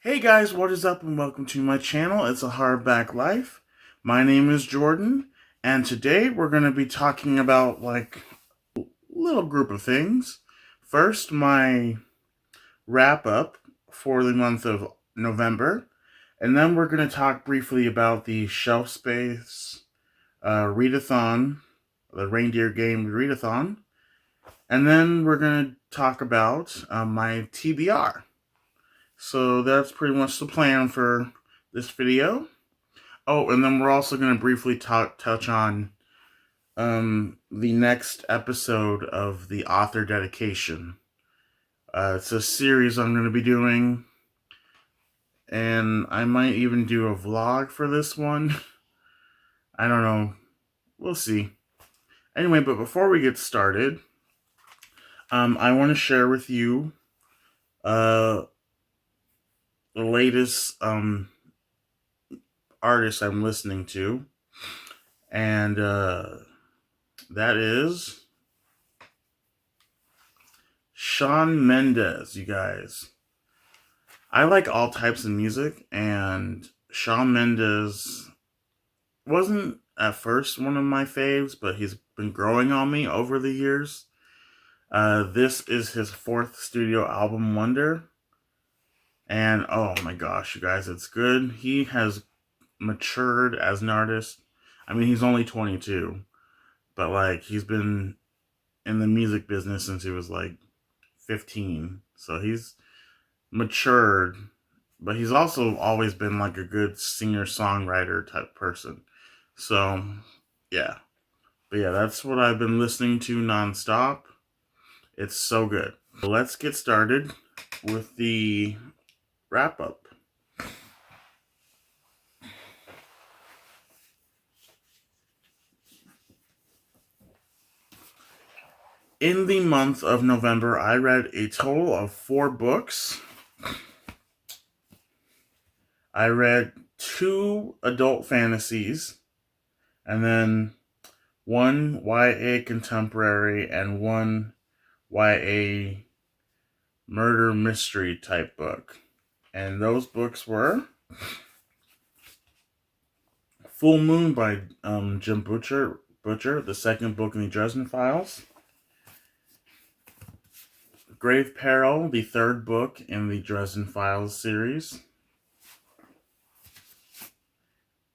Hey guys, what is up and welcome to my channel. It's a Hardback Life. My name is Jordan, and today we're going to be talking about like a little group of things. First, my wrap up for the month of November, and then we're going to talk briefly about the Shelf Space readathon, the reindeer game readathon, and then we're going to talk about my TBR. So that's pretty much the plan for this video. Oh, and then we're also going to briefly touch on the next episode of the author dedication. It's a series I'm going to be doing, and I might even do a vlog for this one. I don't know. We'll see. Anyway, but before we get started, I want to share with you the latest artist I'm listening to, and that is Shawn Mendes, you guys. I like all types of music, and Shawn Mendes wasn't at first one of my faves, but he's been growing on me over the years. This is his fourth studio album, Wonder, and oh my gosh, you guys, it's good. He has matured as an artist. I mean, he's only 22, but like he's been in the music business since he was like 15, so he's matured, but he's also always been like a good singer-songwriter type person. So, yeah. But yeah, that's what I've been listening to nonstop. It's so good. So let's get started with the wrap-up. In the month of November, I read a total of 4 books. I read 2 adult fantasies, and then 1 YA contemporary and 1 YA murder mystery type book. And those books were Full Moon by Jim Butcher, the second book in the Dresden Files. Grave Peril, the third book in the Dresden Files series.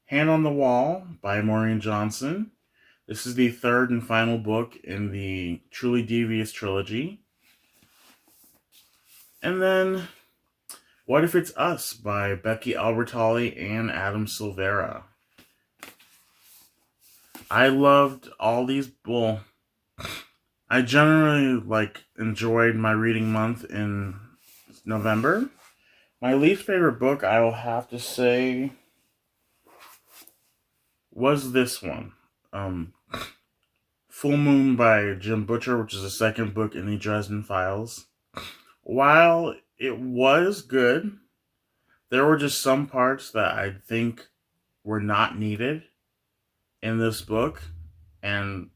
Hand on the Wall by Maureen Johnson. This is the third and final book in the Truly Devious trilogy. And then What If It's Us by Becky Albertalli and Adam Silvera. I loved all these. Well, I generally enjoyed my reading month in November. My least favorite book, I will have to say, was this one. Full Moon by Jim Butcher, which is the second book in the Dresden Files. While it was good, there were just some parts that I think were not needed in this book, and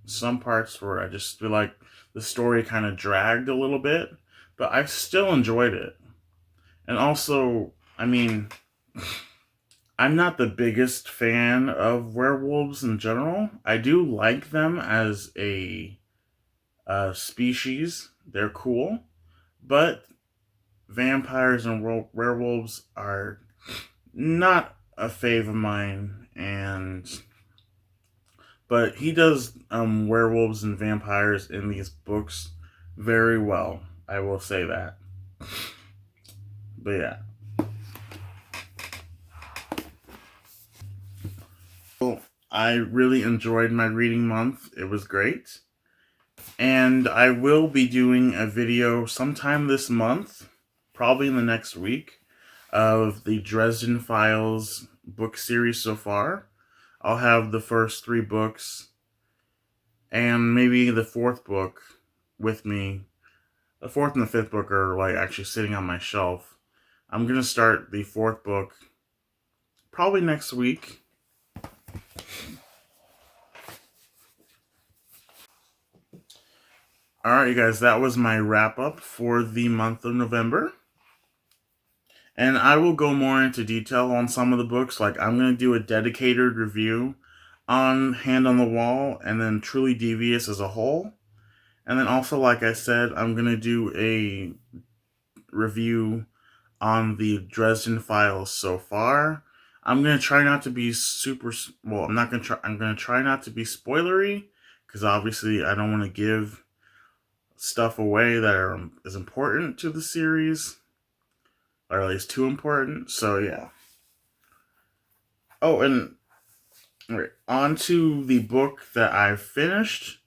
some parts where I just feel like the story kind of dragged a little bit, but I still enjoyed it. And also, I mean, I'm not the biggest fan of werewolves in general. I do like them as a species. They're cool, but vampires and werewolves are not a fave of mine, but he does werewolves and vampires in these books very well. I will say that. But yeah. Well, I really enjoyed my reading month. It was great. And I will be doing a video sometime this month, probably in the next week, of the Dresden Files book series so far. I'll have the first 3 books and maybe the 4th book with me. The 4th and the 5th book are actually sitting on my shelf. I'm going to start the 4th book probably next week. Alright, you guys, that was my wrap up for the month of November. And I will go more into detail on some of the books. Like, I'm going to do a dedicated review on Hand on the Wall and then Truly Devious as a whole. And then also, like I said, I'm going to do a review on the Dresden Files so far. I'm going to try not to be super, well, I'm going to try not to be spoilery, because obviously I don't want to give stuff away that is important to the series, or at least too important. So yeah. Oh, and right, on to the book that I've finished,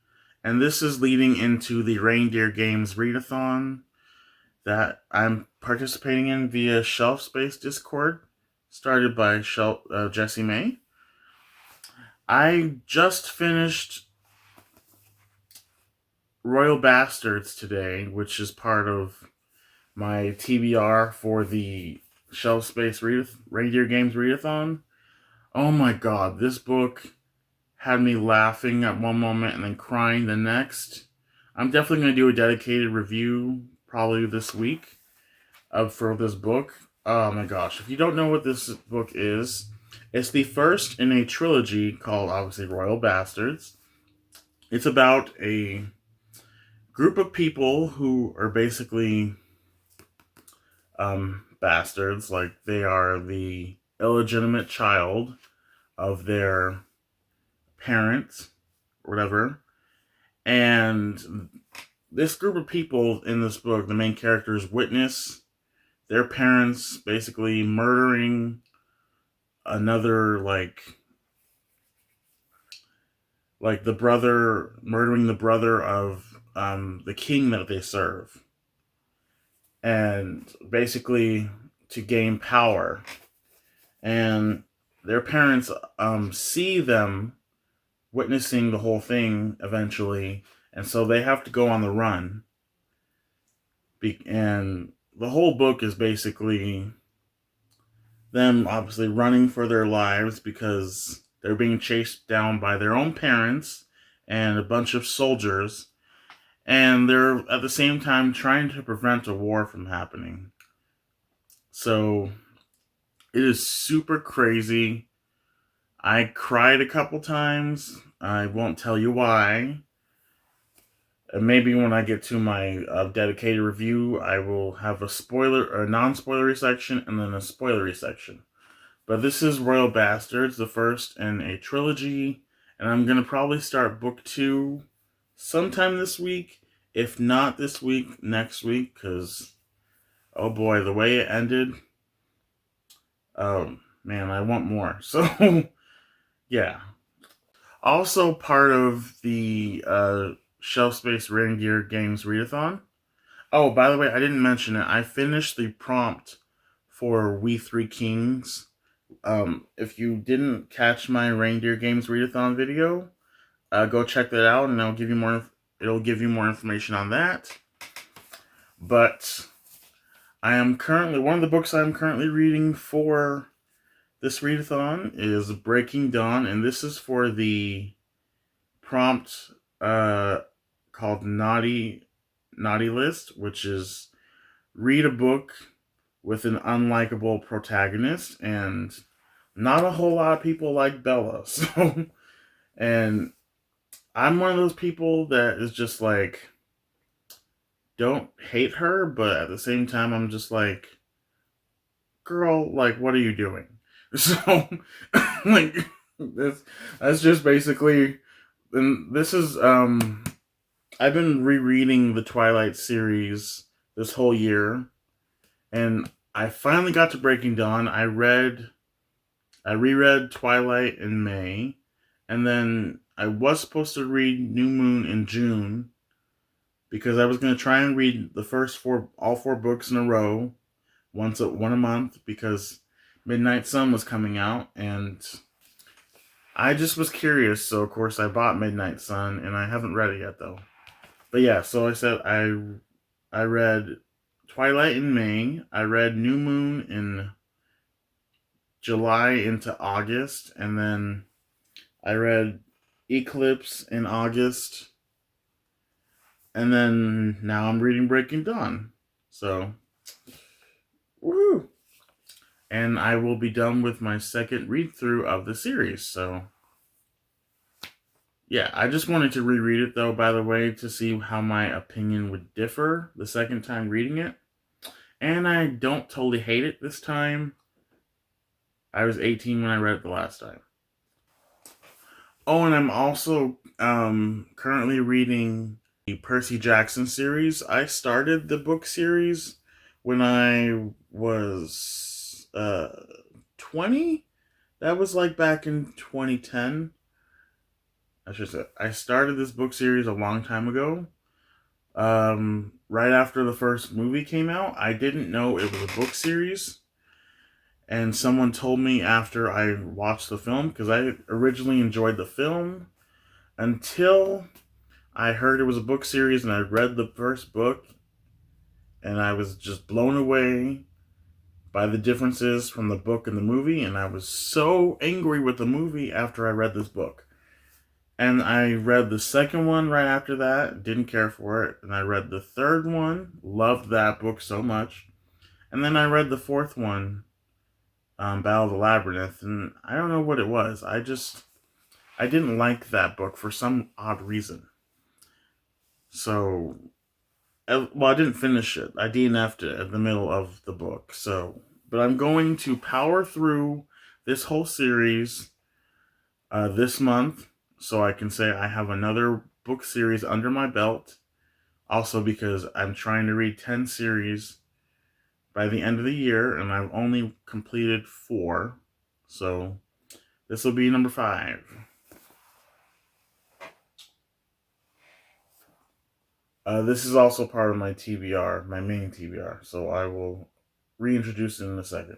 and this is leading into the Reindeer Games readathon that I'm participating in via Shelf Space Discord, started by Jessie May. I just finished Royal Bastards today, which is part of my TBR for the Shelf Space Reindeer Games readathon. Oh my god, this book had me laughing at one moment and then crying the next. I'm definitely going to do a dedicated review probably this week for this book. Oh my gosh, if you don't know what this book is, it's the first in a trilogy called, obviously, Royal Bastards. It's about a group of people who are basically bastards. Like, they are the illegitimate child of their parents, or whatever. And this group of people in this book, the main characters, witness their parents basically murdering another, like the brother, murdering the brother of the king that they serve, and basically to gain power. And their parents see them witnessing the whole thing eventually, and so they have to go on the run. And the whole book is basically them obviously running for their lives because they're being chased down by their own parents and a bunch of soldiers, and they're at the same time trying to prevent a war from happening. So it is super crazy. I cried a couple times. I won't tell you why. And maybe when I get to my dedicated review, I will have a non-spoilery section and then a spoilery section. But this is Royal Bastards, the first in a trilogy, and I'm going to probably start book 2 sometime this week. If not this week, next week, because, oh boy, the way it ended, man, I want more. So, yeah. Also part of the Shelf Space Reindeer Games readathon. Oh, by the way, I didn't mention it. I finished the prompt for We Three Kings. If you didn't catch my Reindeer Games readathon video, go check that out, and it'll give you more. It'll give you more information on that. But I am currently, one of the books I'm currently reading for this readathon is Breaking Dawn, and this is for the prompt called Naughty List, which is read a book with an unlikable protagonist, and not a whole lot of people like Bella. So, and I'm one of those people that is just like, don't hate her, but at the same time, I'm just like, girl, like, what are you doing? So, like, that's just basically, and this is, I've been rereading the Twilight series this whole year, and I finally got to Breaking Dawn. I reread Twilight in May, and then I was supposed to read New Moon in June, because I was going to try and read all four books in a row, one a month, because Midnight Sun was coming out, and I just was curious, so of course I bought Midnight Sun, and I haven't read it yet though. But yeah, so I said I read Twilight in May, I read New Moon in July into August, and then I read Eclipse in August, and then now I'm reading Breaking Dawn. So, woohoo! and I will be done with my second read-through of the series. So, yeah, I just wanted to reread it, though, by the way, to see how my opinion would differ the second time reading it. And I don't totally hate it this time. I was 18 when I read it the last time. Oh, and I'm also currently reading the Percy Jackson series. I started the book series when I was 20. That was like back in 2010. I should say I started this book series a long time ago. Right after the first movie came out, I didn't know it was a book series. And someone told me after I watched the film, because I originally enjoyed the film until I heard it was a book series, and I read the first book, and I was just blown away by the differences from the book and the movie, and I was so angry with the movie after I read this book. And I read the second one right after that, didn't care for it, and I read the third one, loved that book so much, and then I read the fourth one, Battle of the Labyrinth, and I don't know what it was. I didn't like that book for some odd reason. So, well, I didn't finish it. I DNF'd it at the middle of the book. So, but I'm going to power through this whole series this month, so I can say I have another book series under my belt. Also, because I'm trying to read 10 series by the end of the year, and I've only completed 4. So, this will be number 5. This is also part of my TBR, my main TBR, so I will reintroduce it in a second.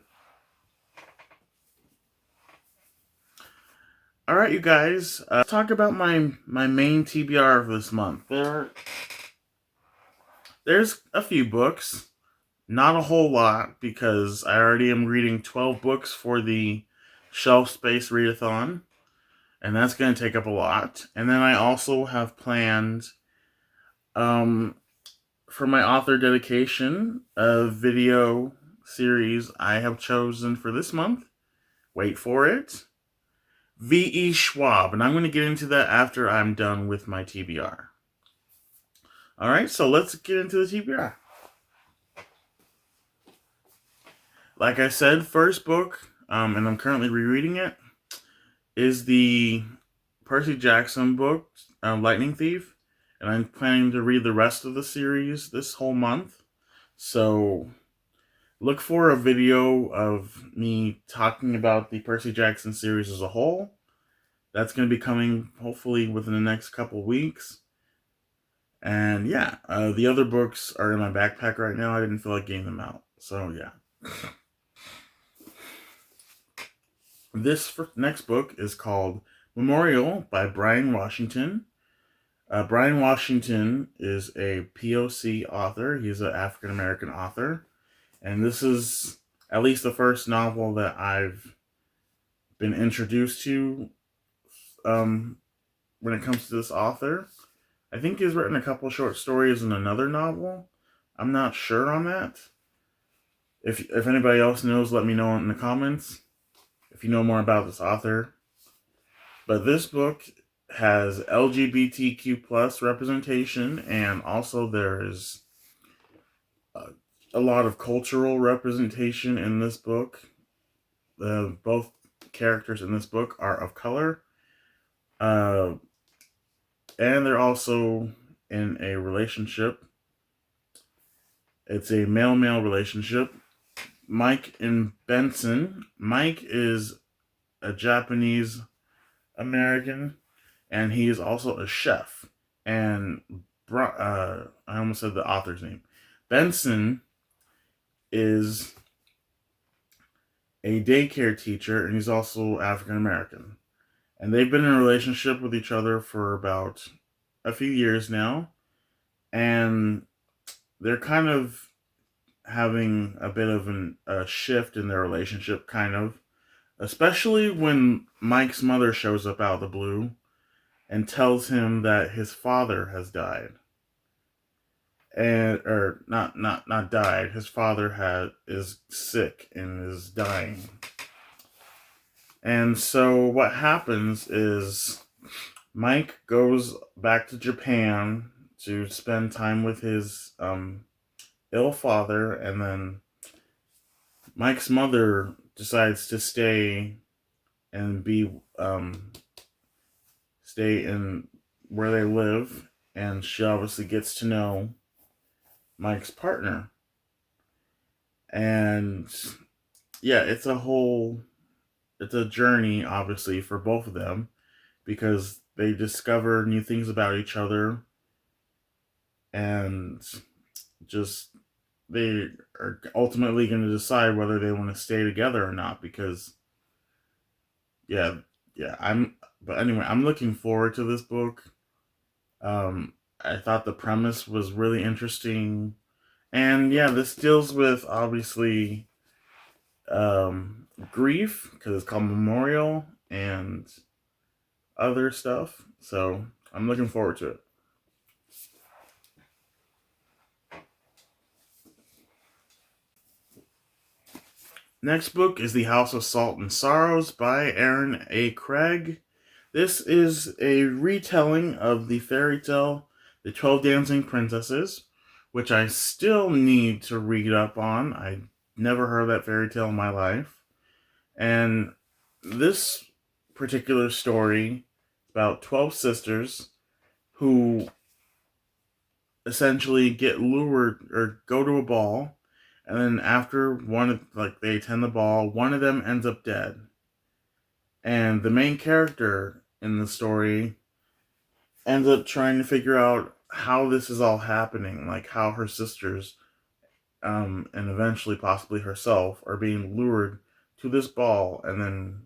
All right, you guys, let's talk about my main TBR of this month. There's a few books, not a whole lot, because I already am reading 12 books for the Shelf Space Readathon, and that's going to take up a lot. And then I also have planned, for my author dedication, a video series I have chosen for this month. Wait for it. V.E. Schwab, and I'm going to get into that after I'm done with my TBR. Alright, so let's get into the TBR. Like I said, first book, and I'm currently rereading it, is the Percy Jackson book, Lightning Thief, and I'm planning to read the rest of the series this whole month. So look for a video of me talking about the Percy Jackson series as a whole. That's going to be coming hopefully within the next couple weeks. And yeah, the other books are in my backpack right now. I didn't feel like getting them out. So yeah. This next book is called Memorial by Brian Washington. Brian Washington is a POC author. He's an African American author. And this is at least the first novel that I've been introduced to when it comes to this author. I think he's written a couple short stories in another novel. I'm not sure on that. If anybody else knows, let me know in the comments if you know more about this author. But this book has LGBTQ plus representation, and also there is a lot of cultural representation in this book. Both characters in this book are of color. And they're also in a relationship. It's a male-male relationship. Mike and Benson. Mike is a Japanese American, and he is also a chef. And I almost said the author's name. Benson is a daycare teacher, and he's also African American. And they've been in a relationship with each other for about a few years now. And they're kind of having a bit of a shift in their relationship, kind of. Especially when Mike's mother shows up out of the blue and tells him that his father has died. and or not died. His father is sick and is dying. And so what happens is Mike goes back to Japan to spend time with his ill father, and then Mike's mother decides to and be stay in where they live, and she obviously gets to know Mike's partner. And yeah, it's a journey obviously for both of them, because they discover new things about each other, and just they are ultimately going to decide whether they want to stay together or not, because yeah, I'm but anyway, I'm looking forward to this book. I thought the premise was really interesting. And yeah, this deals with obviously grief, because it's called Memorial, and other stuff. So I'm looking forward to it. Next book is The House of Salt and Sorrows by Aaron A. Craig. This is a retelling of the fairy tale The 12 Dancing Princesses, which I still need to read up on. I never heard that fairy tale in my life. And this particular story about 12 sisters who essentially get lured or go to a ball, and then after they attend the ball, one of them ends up dead. And the main character in the story ends up trying to figure out how this is all happening, like how her sisters, and eventually possibly herself, are being lured to this ball, and then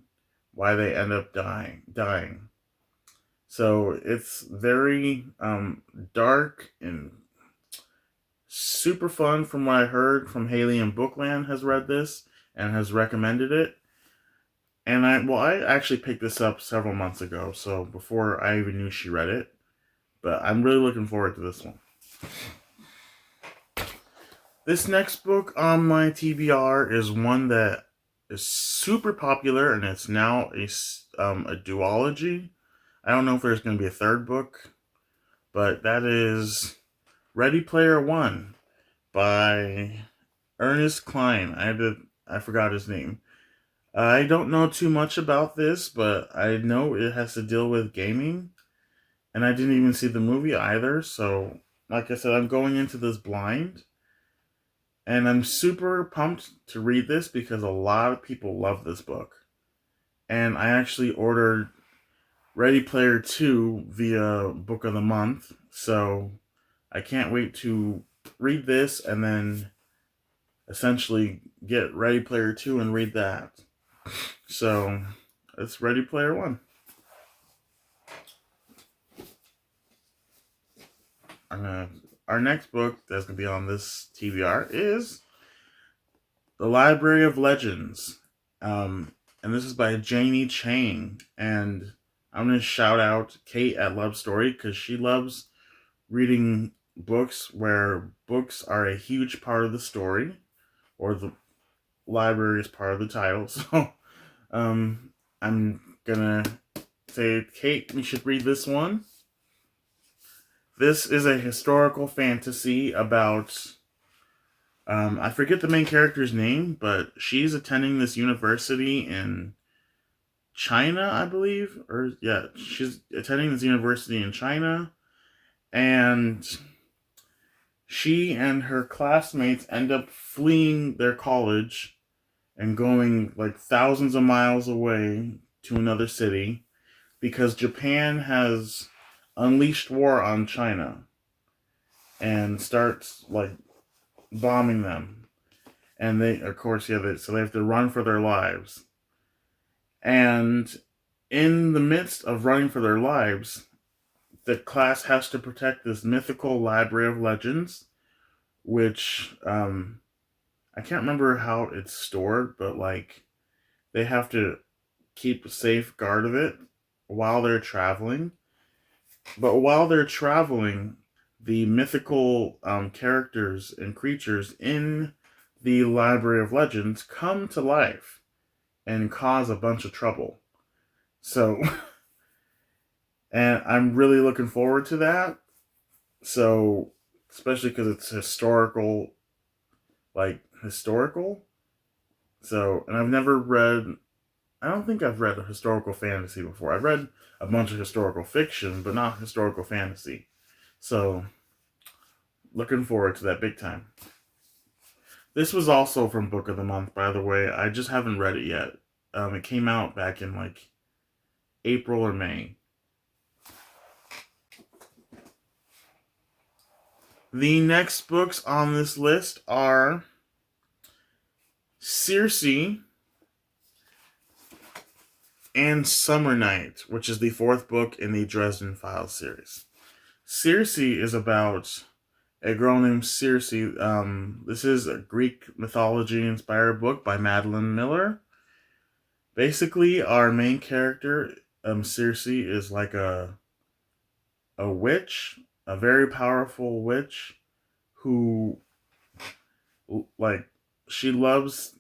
why they end up dying. So it's very dark and super fun. From what I heard from Haley in Bookland, has read this and has recommended it. And I actually picked this up several months ago, so before I even knew she read it. But I'm really looking forward to this one. This next book on my TBR is one that is super popular, and it's now a duology. I don't know if there's going to be a third book, but that is Ready Player One by Ernest Cline. I forgot his name. I don't know too much about this, but I know it has to deal with gaming, and I didn't even see the movie either. So, like I said, I'm going into this blind, and I'm super pumped to read this because a lot of people love this book. And I actually ordered Ready Player 2 via Book of the Month, so I can't wait to read this and then essentially get Ready Player 2 and read that. So, it's Ready Player 1. Our next book that's going to be on this TBR is The Library of Legends. And this is by Janie Chang. And I'm going to shout out Kate at Love Story, because she loves reading books where books are a huge part of the story, or the library is part of the title. So I'm going to say, Kate, you should read this one. This is a historical fantasy about, I forget the main character's name, but she's attending this university in China, I believe. Or, yeah, she's attending this university in China. And she and her classmates end up fleeing their college and going like thousands of miles away to another city, because Japan has unleashed war on China and starts like bombing them. And they, of course, so they have to run for their lives. And in the midst of running for their lives, the class has to protect this mythical library of legends, which I can't remember how it's stored, but like they have to keep a safe guard of it while they're traveling. But while they're traveling, the mythical characters and creatures in the Library of Legends come to life and cause a bunch of trouble. So, and I'm really looking forward to that. So, especially because it's historical. So, and I've never read, I don't think I've read a historical fantasy before. I've read a bunch of historical fiction, but not historical fantasy. So, looking forward to that big time. This was also from Book of the Month, by the way. I just haven't read it yet. It came out back in like April or May. The next books on this list are Cersei and Summer Night, which is the fourth book in the Dresden Files series. Cersei is about a girl named Cersei. This is a Greek mythology-inspired book by Madeline Miller. Basically, our main character, Cersei, is like a witch, a very powerful witch, who, like, she loves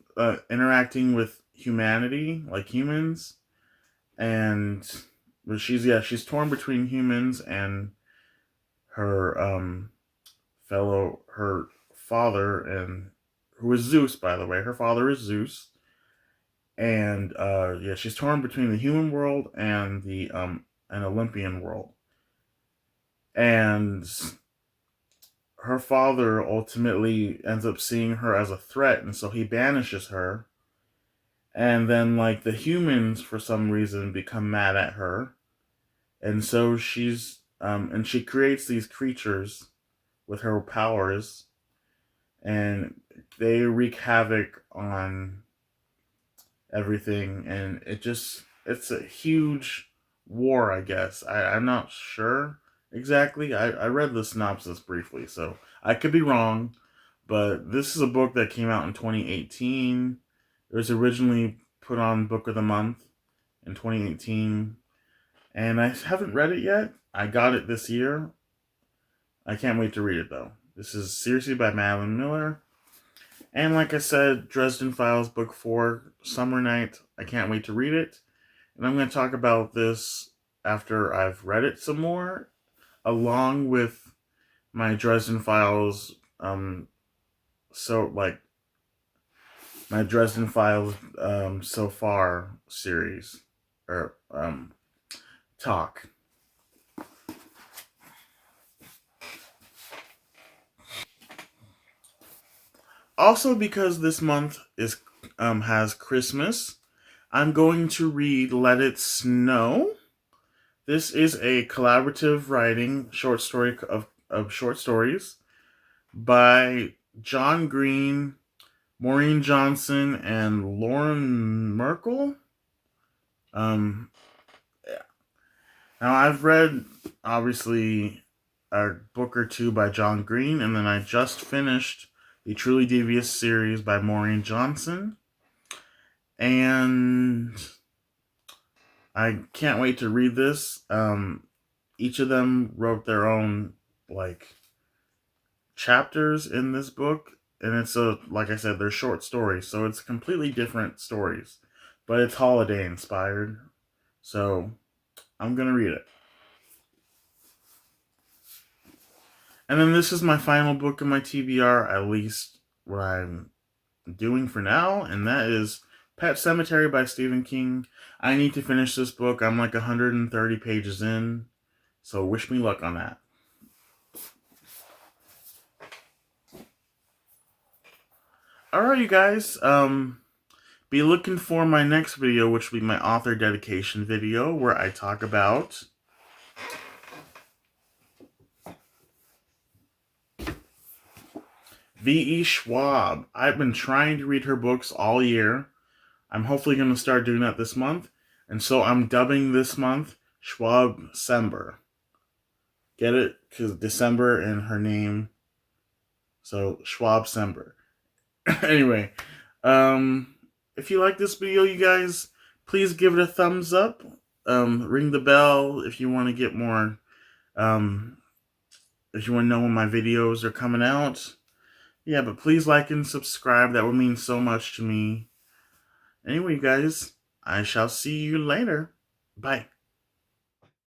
interacting with humanity, like humans, and she's torn between humans and her her father, and who is Zeus, by the way. Her father is Zeus, and she's torn between the human world and the an Olympian world, and her father ultimately ends up seeing her as a threat, and so he banishes her. And then, like, the humans, for some reason, become mad at her, and so and she creates these creatures with her powers, and they wreak havoc on everything, and it's a huge war, I guess. I'm not sure exactly. I read the synopsis briefly, so I could be wrong, but this is a book that came out in 2018. It was originally put on Book of the Month in 2018, and I haven't read it yet. I got it this year. I can't wait to read it, though. This is Cersei by Madeline Miller. And like I said, Dresden Files Book 4, Summer Night. I can't wait to read it. And I'm going to talk about this after I've read it some more, along with my Dresden Files, my Dresden Files so far series, or talk. Also, because this month has Christmas, I'm going to read Let It Snow. This is a collaborative writing short story of short stories by John Green, Maureen Johnson, and Lauren Merkel. Yeah. Now, I've read, obviously, a book or two by John Green, and then I just finished the Truly Devious series by Maureen Johnson. And I can't wait to read this. Each of them wrote their own, like, chapters in this book, and like I said, they're short stories, so it's completely different stories, but it's holiday inspired, so I'm gonna read it. And then this is my final book in my TBR, at least what I'm doing for now, and that is Pet Sematary by Stephen King. I need to finish this book. I'm like 130 pages in, so wish me luck on that. Alright, you guys, be looking for my next video, which will be my author dedication video, where I talk about V.E. Schwab. I've been trying to read her books all year. I'm hopefully going to start doing that this month. And so I'm dubbing this month Schwab-Sember. Get it? Because December in her name. So Schwab-Sember. Anyway, if you like this video, you guys, please give it a thumbs up. Ring the bell if you want to get more if you want to know when my videos are coming out. Yeah, but please like and subscribe. That would mean so much to me. Anyway, guys, I shall see you later. Bye.